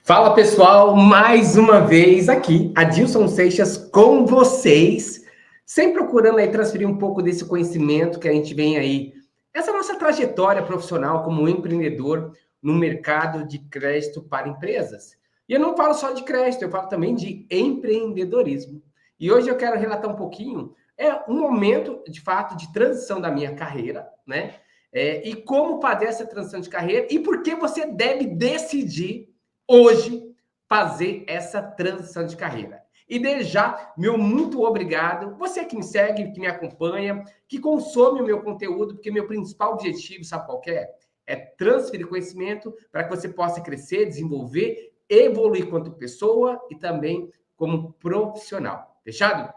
Fala pessoal, mais uma vez aqui, Adilson Seixas com vocês, sempre procurando aí transferir um pouco desse conhecimento que a gente vem aí, essa nossa trajetória profissional como empreendedor no mercado de crédito para empresas. E eu não falo só de crédito, eu falo também de empreendedorismo. E hoje eu quero relatar um pouquinho, um momento de fato de transição da minha carreira, né? E como fazer essa transição de carreira e por que você deve decidir hoje fazer essa transição de carreira. E desde já, meu muito obrigado. Você que me segue, que me acompanha, que consome o meu conteúdo, porque meu principal objetivo, sabe qual é? É transferir conhecimento para que você possa crescer, desenvolver, evoluir quanto pessoa e também como profissional. Fechado?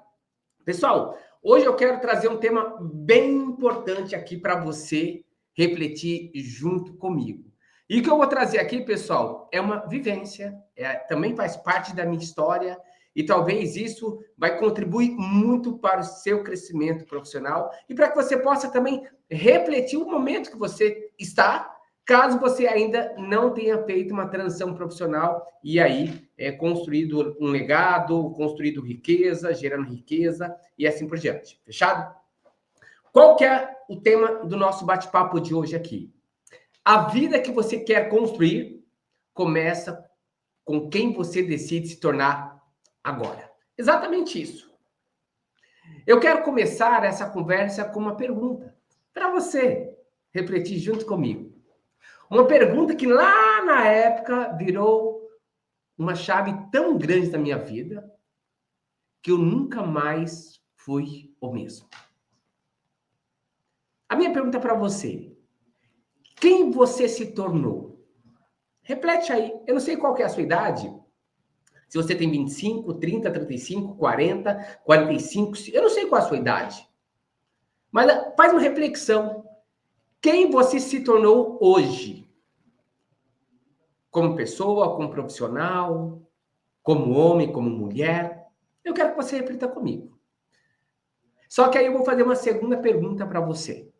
Pessoal, hoje eu quero trazer um tema bem importante aqui para você refletir junto comigo. E o que eu vou trazer aqui, pessoal, é uma vivência, também faz parte da minha história e talvez isso vai contribuir muito para o seu crescimento profissional e para que você possa também refletir o momento que você está, caso você ainda não tenha feito uma transição profissional e aí construído um legado, construído riqueza, gerando riqueza e assim por diante. Fechado? Qual que é o tema do nosso bate-papo de hoje aqui? A vida que você quer construir começa com quem você decide se tornar agora. Exatamente isso. Eu quero começar essa conversa com uma pergunta para você refletir junto comigo. Uma pergunta que lá na época virou uma chave tão grande na minha vida que eu nunca mais fui o mesmo. A minha pergunta para você: quem você se tornou? Reflete aí. Eu não sei qual que é a sua idade. Se você tem 25, 30, 35, 40, 45, eu não sei qual é a sua idade. Mas faz uma reflexão. Quem você se tornou hoje? Como pessoa, como profissional, como homem, como mulher? Eu quero que você reflita comigo. Só que aí eu vou fazer uma segunda pergunta para você.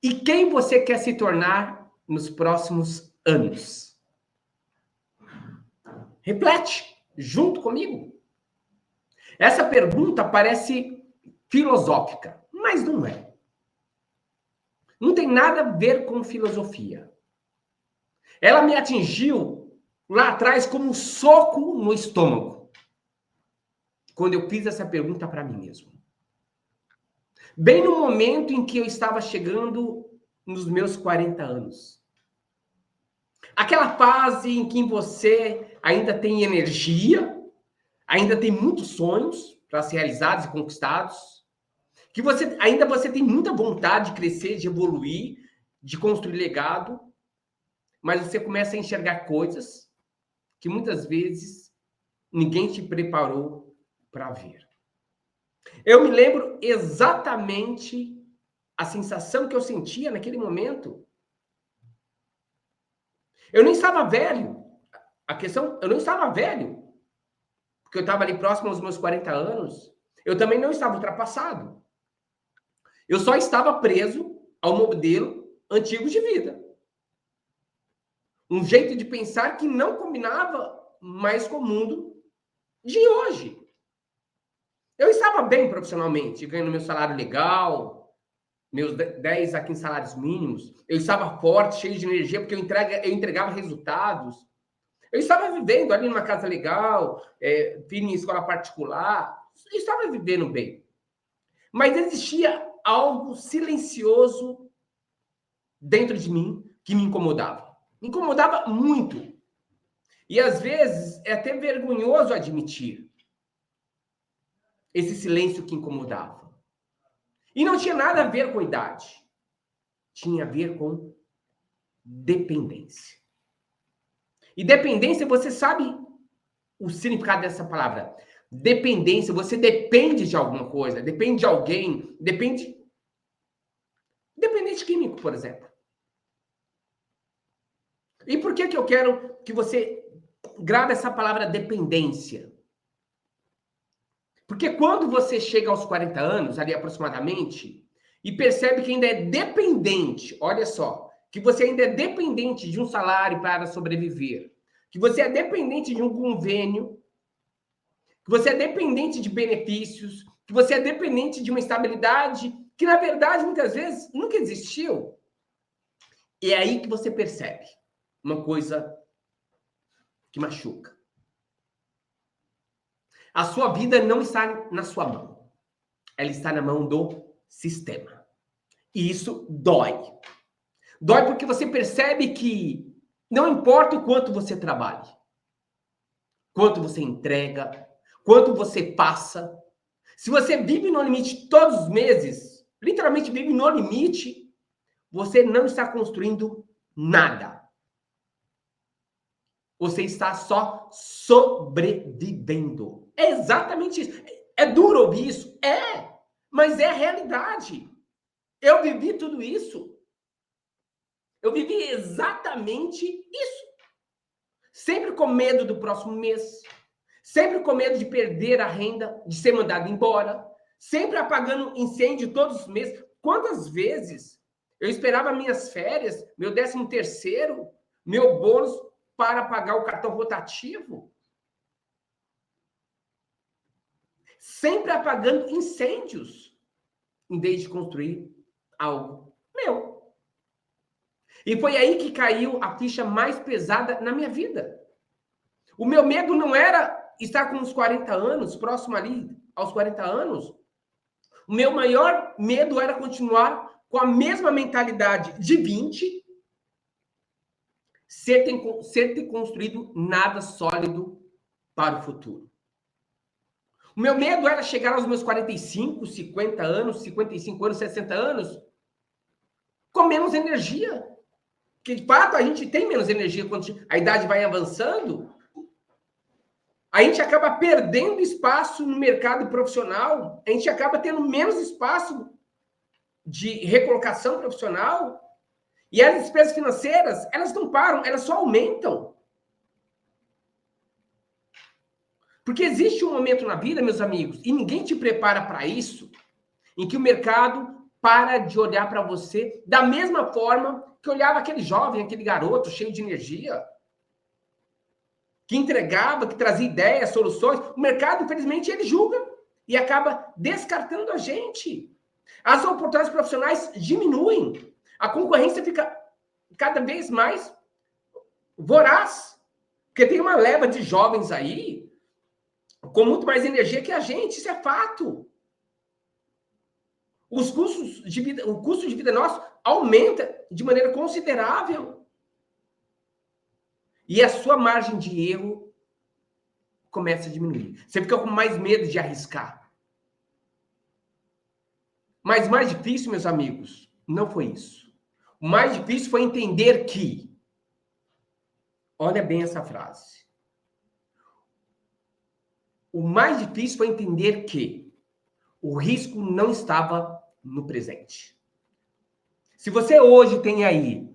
E quem você quer se tornar nos próximos anos? Reflete junto comigo. Essa pergunta parece filosófica, mas não é. Não tem nada a ver com filosofia. Ela me atingiu lá atrás como um soco no estômago, quando eu fiz essa pergunta para mim mesmo. Bem no momento em que eu estava chegando nos meus 40 anos. Aquela fase em que você ainda tem energia, ainda tem muitos sonhos para ser realizados e conquistados, que você tem muita vontade de crescer, de evoluir, de construir legado, mas você começa a enxergar coisas que muitas vezes ninguém te preparou para ver. Eu me lembro exatamente a sensação que eu sentia naquele momento. Eu nem estava velho. Eu não estava velho, porque eu estava ali próximo aos meus 40 anos. Eu também não estava ultrapassado. Eu só estava preso ao modelo antigo de vida. Um jeito de pensar que não combinava mais com o mundo de hoje. Eu estava bem profissionalmente, ganhando meu salário legal, meus 10 a 15 salários mínimos. Eu estava forte, cheio de energia, porque eu entregava resultados. Eu estava vivendo ali numa casa legal, filho em escola particular. Eu estava vivendo bem. Mas existia algo silencioso dentro de mim que me incomodava. Me incomodava muito. E às vezes é até vergonhoso admitir esse silêncio que incomodava. E não tinha nada a ver com idade. Tinha a ver com dependência. E dependência, você sabe o significado dessa palavra. Dependência, você depende de alguma coisa, depende de alguém, dependente químico, por exemplo. E por que eu quero que você grave essa palavra dependência? Porque quando você chega aos 40 anos, ali aproximadamente, e percebe que ainda é dependente, olha só, que você ainda é dependente de um salário para sobreviver, que você é dependente de um convênio, que você é dependente de benefícios, que você é dependente de uma estabilidade que, na verdade, muitas vezes nunca existiu. E é aí que você percebe uma coisa que machuca. A sua vida não está na sua mão. Ela está na mão do sistema. E isso dói. Dói porque você percebe que não importa o quanto você trabalhe, quanto você entrega, quanto você passa, se você vive no limite todos os meses, literalmente vive no limite, você não está construindo nada. Você está só sobrevivendo. É exatamente isso. É duro ouvir isso? É, mas é a realidade. Eu vivi tudo isso. Eu vivi exatamente isso. Sempre com medo do próximo mês. Sempre com medo de perder a renda, de ser mandado embora. Sempre apagando incêndio todos os meses. Quantas vezes eu esperava minhas férias, meu 13º, meu bônus para pagar o cartão rotativo? Sempre apagando incêndios, em vez de construir algo meu. E foi aí que caiu a ficha mais pesada na minha vida. O meu medo não era estar com uns 40 anos, próximo ali aos 40 anos. O meu maior medo era continuar com a mesma mentalidade de 20, sem ter construído nada sólido para o futuro. O meu medo era chegar aos meus 45, 50 anos, 55 anos, 60 anos, com menos energia. Porque, de fato, a gente tem menos energia quando a idade vai avançando. A gente acaba perdendo espaço no mercado profissional, a gente acaba tendo menos espaço de recolocação profissional, e as despesas financeiras, elas não param, elas só aumentam. Porque existe um momento na vida, meus amigos, e ninguém te prepara para isso, em que o mercado para de olhar para você da mesma forma que olhava aquele jovem, aquele garoto cheio de energia, que entregava, que trazia ideias, soluções. O mercado, infelizmente, ele julga e acaba descartando a gente. As oportunidades profissionais diminuem. A concorrência fica cada vez mais voraz. Porque tem uma leva de jovens aí com muito mais energia que a gente. Isso é fato. Os custos de vida, o custo de vida nosso aumenta de maneira considerável. E a sua margem de erro começa a diminuir. Você fica com mais medo de arriscar. Mas mais difícil, meus amigos, não foi isso. O mais difícil foi entender que, olha bem essa frase. O mais difícil foi entender que o risco não estava no presente. Se você hoje tem aí,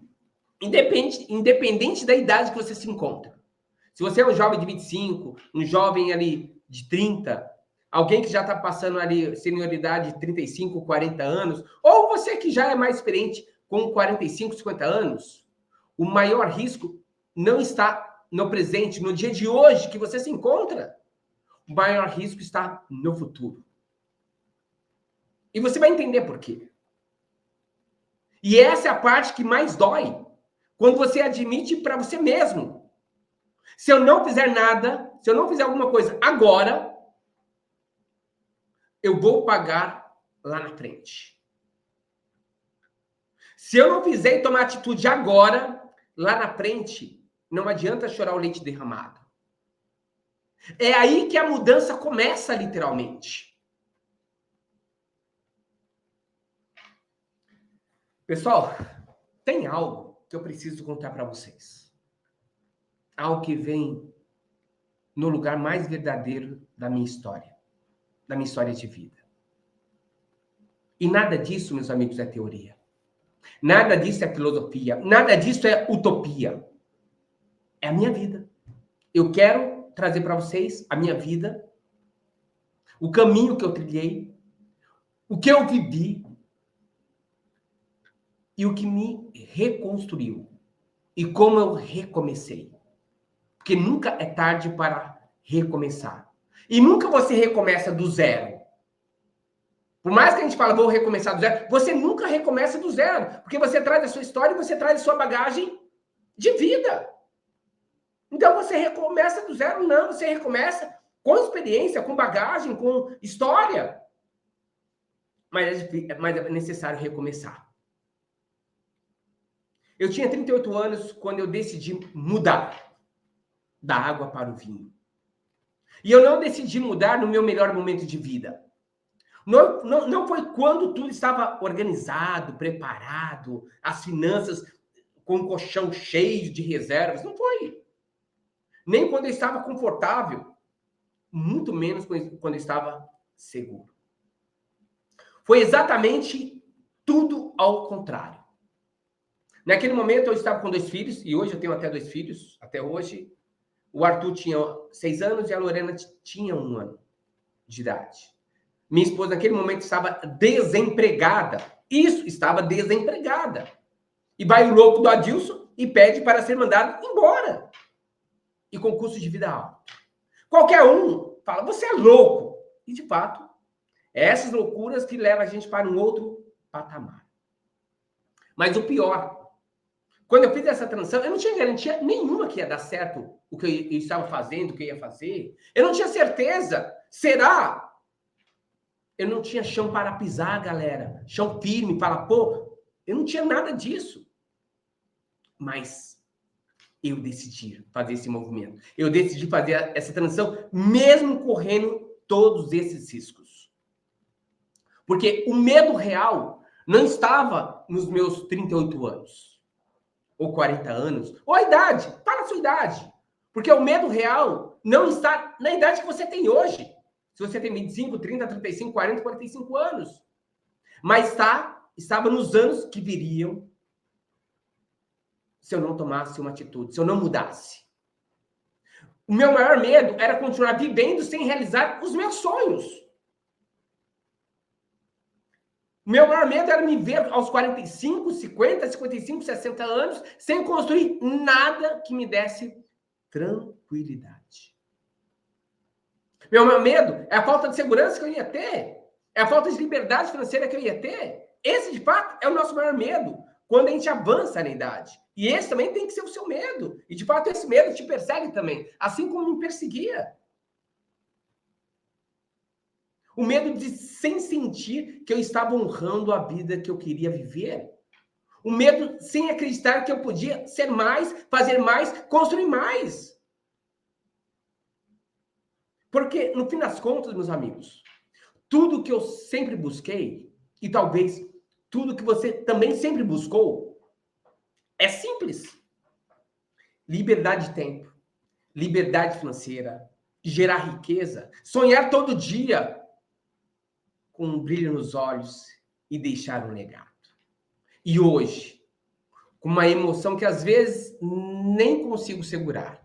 independente da idade que você se encontra, se você é um jovem de 25, um jovem ali de 30, alguém que já está passando ali senioridade de 35, 40 anos, ou você que já é mais experiente com 45, 50 anos, o maior risco não está no presente, no dia de hoje que você se encontra. O maior risco está no futuro. E você vai entender por quê. E essa é a parte que mais dói. Quando você admite para você mesmo. Se eu não fizer nada, se eu não fizer alguma coisa agora, eu vou pagar lá na frente. Se eu não fizer e tomar atitude agora, lá na frente, não adianta chorar o leite derramado. É aí que a mudança começa, literalmente. Pessoal, tem algo que eu preciso contar para vocês. Algo que vem no lugar mais verdadeiro da minha história de vida. E nada disso, meus amigos, é teoria. Nada disso é filosofia. Nada disso é utopia. É a minha vida. Eu quero trazer para vocês a minha vida, o caminho que eu trilhei, o que eu vivi e o que me reconstruiu. E como eu recomecei. Porque nunca é tarde para recomeçar. E nunca você recomeça do zero. Por mais que a gente fale, vou recomeçar do zero, você nunca recomeça do zero. Porque você traz a sua história e você traz a sua bagagem de vida. Então você recomeça do zero? Não, você recomeça com experiência, com bagagem, com história. Mas é necessário recomeçar. Eu tinha 38 anos quando eu decidi mudar da água para o vinho. E eu não decidi mudar no meu melhor momento de vida. Não foi quando tudo estava organizado, preparado, as finanças com o colchão cheio de reservas. Não foi. Nem quando eu estava confortável. Muito menos quando eu estava seguro. Foi exatamente tudo ao contrário. Naquele momento eu estava com 2 filhos, e hoje eu tenho até 2 filhos, até hoje. O Arthur tinha 6 anos e a Lorena tinha 1 ano de idade. Minha esposa, naquele momento, estava desempregada. Isso, estava desempregada. E vai o louco do Adilson e pede para ser mandado embora. E com custo de vida alto. Qualquer um fala, você é louco. E, de fato, é essas loucuras que levam a gente para um outro patamar. Mas o pior, quando eu fiz essa transição, eu não tinha garantia nenhuma que ia dar certo o que eu estava fazendo, o que eu ia fazer. Eu não tinha certeza. Será? Eu não tinha chão para pisar, galera. Chão firme, para pô. Eu não tinha nada disso. Mas eu decidi fazer esse movimento. Eu decidi fazer essa transição, mesmo correndo todos esses riscos. Porque o medo real não estava nos meus 38 anos, ou 40 anos, ou a idade. Fala a sua idade. Porque o medo real não está na idade que você tem hoje. Se você tem 25, 30, 35, 40, 45 anos. Mas estava nos anos que viriam se eu não tomasse uma atitude, se eu não mudasse. O meu maior medo era continuar vivendo sem realizar os meus sonhos. O meu maior medo era me ver aos 45, 50, 55, 60 anos sem construir nada que me desse tranquilidade. Meu maior medo é a falta de segurança que eu ia ter. É a falta de liberdade financeira que eu ia ter. Esse, de fato, é o nosso maior medo quando a gente avança na idade. E esse também tem que ser o seu medo. E, de fato, esse medo te persegue também, assim como me perseguia. O medo de sem sentir que eu estava honrando a vida que eu queria viver. O medo sem acreditar que eu podia ser mais, fazer mais, construir mais. Porque, no fim das contas, meus amigos, tudo que eu sempre busquei, e talvez tudo que você também sempre buscou, é simples. Liberdade de tempo, liberdade financeira, gerar riqueza, sonhar todo dia com um brilho nos olhos e deixar um legado. E hoje, com uma emoção que às vezes nem consigo segurar,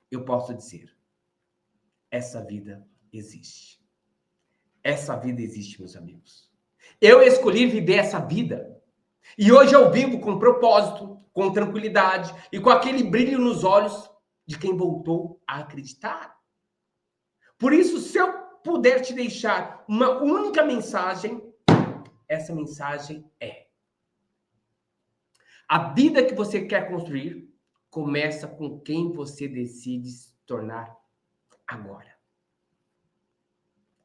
eu posso dizer, essa vida existe. Essa vida existe, meus amigos. Eu escolhi viver essa vida. E hoje eu vivo com propósito, com tranquilidade e com aquele brilho nos olhos de quem voltou a acreditar. Por isso, se eu puder te deixar uma única mensagem, essa mensagem é: a vida que você quer construir começa com quem você decide se tornar agora.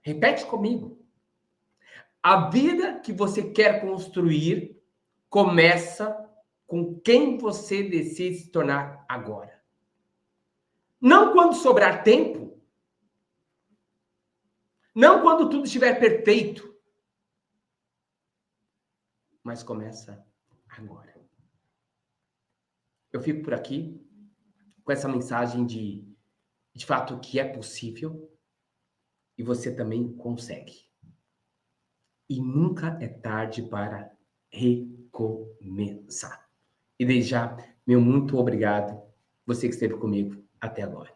Repete comigo. A vida que você quer construir começa com quem você decide se tornar agora. Não quando sobrar tempo. Não quando tudo estiver perfeito. Mas começa agora. Eu fico por aqui com essa mensagem de fato que é possível e você também consegue. E nunca é tarde para recomeçar. E desde já, meu muito obrigado, você que esteve comigo até agora.